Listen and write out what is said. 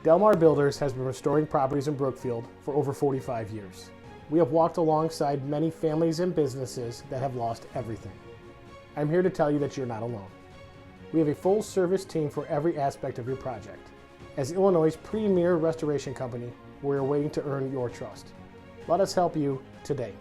Delmar Builders has been restoring properties in Brookfield for over 45 years. We have walked alongside many families and businesses that have lost everything. I'm here to tell you that you're not alone. We have a full service team for every aspect of your project. As Illinois' premier restoration company, we're waiting to earn your trust. Let us help you today.